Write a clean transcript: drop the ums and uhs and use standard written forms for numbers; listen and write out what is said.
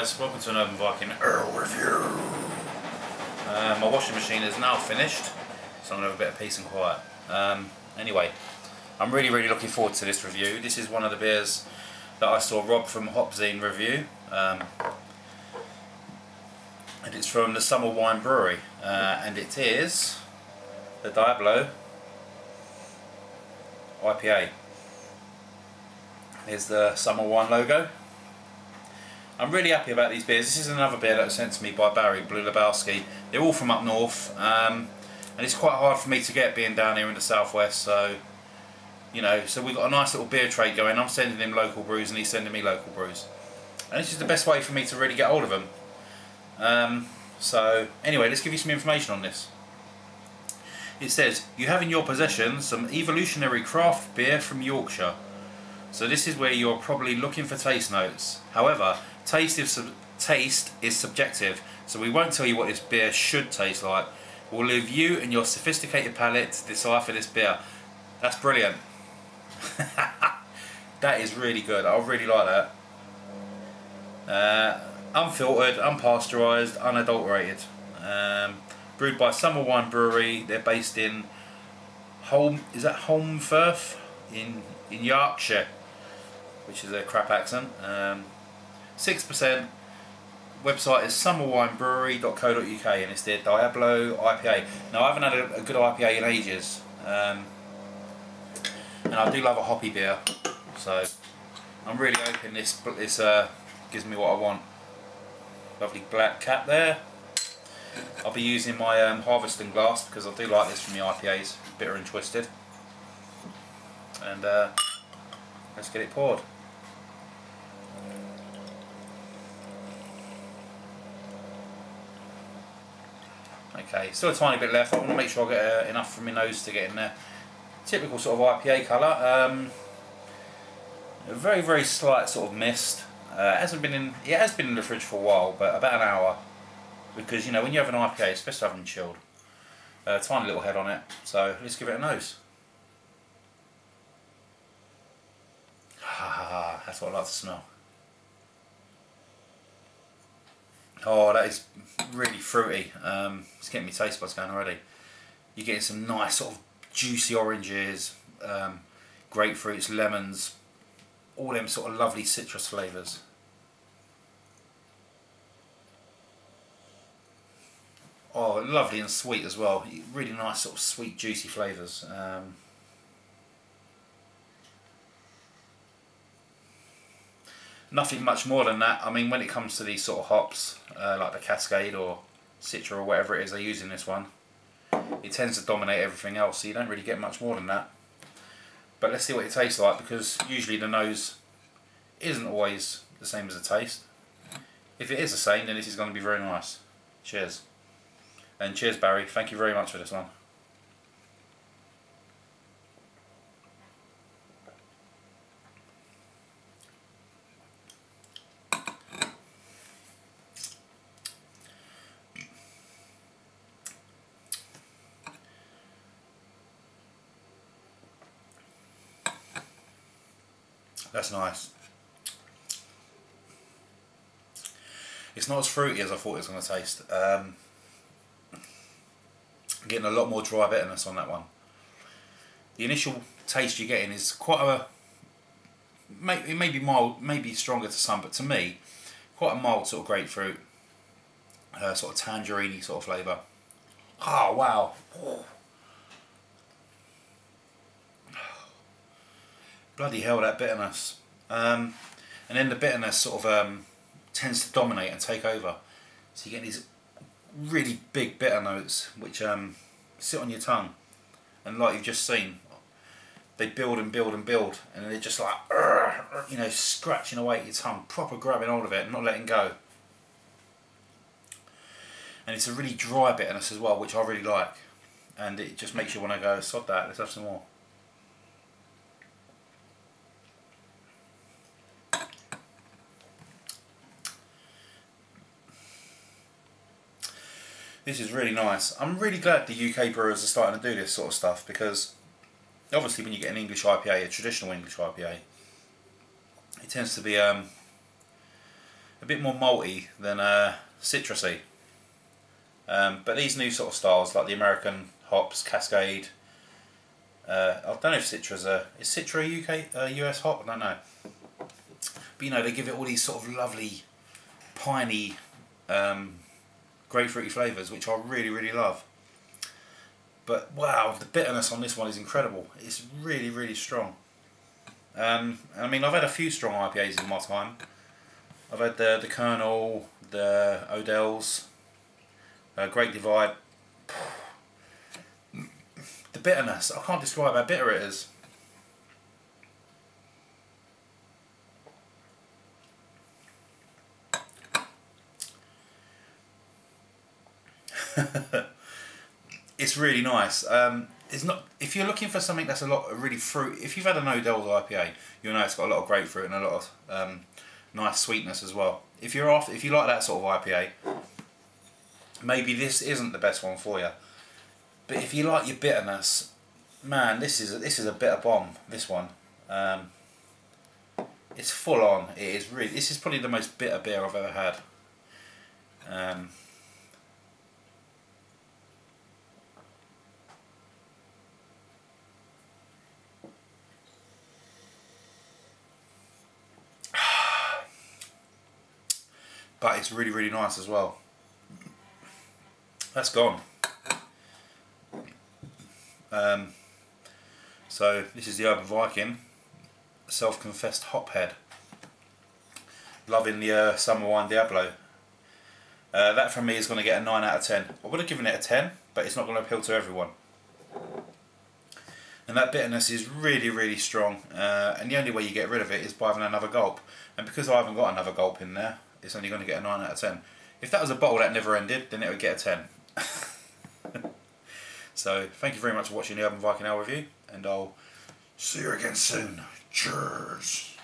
guys, welcome to another Viking review. My washing machine is now finished, so I'm going to have a bit of peace and quiet. Anyway, I'm really looking forward to this review. This is one of the beers that I saw Rob from Hopzine review, and it's from the Summer Wine Brewery, and it is the Diablo IPA. Here's the Summer Wine logo. I'm really happy about these beers. This is another beer that was sent to me by Barry, Blue Lebowski. They're all from up north, and it's quite hard for me to get being down here in the southwest, so you know, so we've got a nice little beer trade going. I'm sending him local brews and he's sending me local brews, and this is the best way for me to really get hold of them. So anyway, let's give you some information on this. It says, you have in your possession some evolutionary craft beer from Yorkshire. So this is where you're probably looking for taste notes. However, taste is subjective, so we won't tell you what this beer should taste like. We'll leave you and your sophisticated palate to decipher this beer. That's brilliant. That is really good. I really like that. Unfiltered, unpasteurised, unadulterated. Brewed by Summer Wine Brewery. They're based in Holmfirth in Yorkshire, which is a crap accent. 6%. Website is summerwinebrewery.co.uk, and it's their Diablo IPA. Now I haven't had a good IPA in ages, and I do love a hoppy beer, so I'm really hoping this gives me what I want. Lovely black cap there. I'll be using my Harvesting glass because I do like this from the IPAs, bitter and twisted. And let's get it poured. Okay, still a tiny bit left. I want to make sure I get enough from my nose to get in there. Typical sort of IPA colour. A very slight sort of mist. It has been in the fridge for a while, but about an hour. Because you know when you have an IPA, it's best to have them chilled. Tiny little head on it. So let's give it a nose. That's what I like to smell. Oh, that is really fruity. It's getting me taste buds going already. You're getting some nice sort of juicy oranges, grapefruits, lemons, all them sort of lovely citrus flavours. Oh, lovely and sweet as well. Really nice sort of sweet juicy flavours. Nothing much more than that. I mean, when it comes to these sort of hops, like the Cascade or Citra or whatever it is they use in this one, it tends to dominate everything else, so you don't really get much more than that. But let's see what it tastes like, because usually the nose isn't always the same as the taste. If it is the same, then this is going to be very nice. Cheers. And cheers, Barry. Thank you very much for this one. That's nice. It's not as fruity as I thought it was going to taste. Getting a lot more dry bitterness on that one. The initial taste you're getting is quite a, it may be mild, maybe stronger to some, but to me, quite a mild sort of grapefruit, sort of tangerine-y sort of flavour. Oh wow! Oh. Bloody hell, that bitterness. And then the bitterness sort of tends to dominate and take over. So you get these really big bitter notes which sit on your tongue, and like you've just seen, they build and build and build, and they're just like, you know, scratching away at your tongue, proper grabbing hold of it and not letting go. And it's a really dry bitterness as well, which I really like, and it just makes you want to go, sod that, let's have some more. This is really nice. I'm really glad the UK brewers are starting to do this sort of stuff, because obviously when you get an English IPA, a traditional English IPA, it tends to be a a bit more malty than citrusy. But these new sort of styles, like the American hops, Cascade. I don't know if Citra's is Citra a US hop? I don't know. But you know, they give it all these sort of lovely, piney, grapefruity flavours, which I really, really love. But wow, the bitterness on this one is incredible. It's really, really strong. I mean, I've had a few strong IPAs in my time. I've had the Colonel, the Odell's, Great Divide. The bitterness, I can't describe how bitter it is. It's really nice. It's not. If you're looking for something that's a lot of really fruit, if you've had an Odell's IPA, you'll know it's got a lot of grapefruit and a lot of nice sweetness as well. If you like that sort of IPA, maybe this isn't the best one for you. But if you like your bitterness, man, this is a bitter bomb. This one, it's full on. It is really. This is probably the most bitter beer I've ever had. But it's really, really nice as well. That's gone. So this is the Urban Viking, self-confessed hophead. Loving the summer wine Diablo. That for me is going to get a 9 out of 10. I would have given it a 10, but it's not going to appeal to everyone. And that bitterness is really, really strong. And the only way you get rid of it is by having another gulp. And because I haven't got another gulp in there, it's only going to get a 9 out of 10. If that was a bottle that never ended, then it would get a 10. So, thank you very much for watching the Urban Viking Ale review, and I'll see you again soon. Cheers!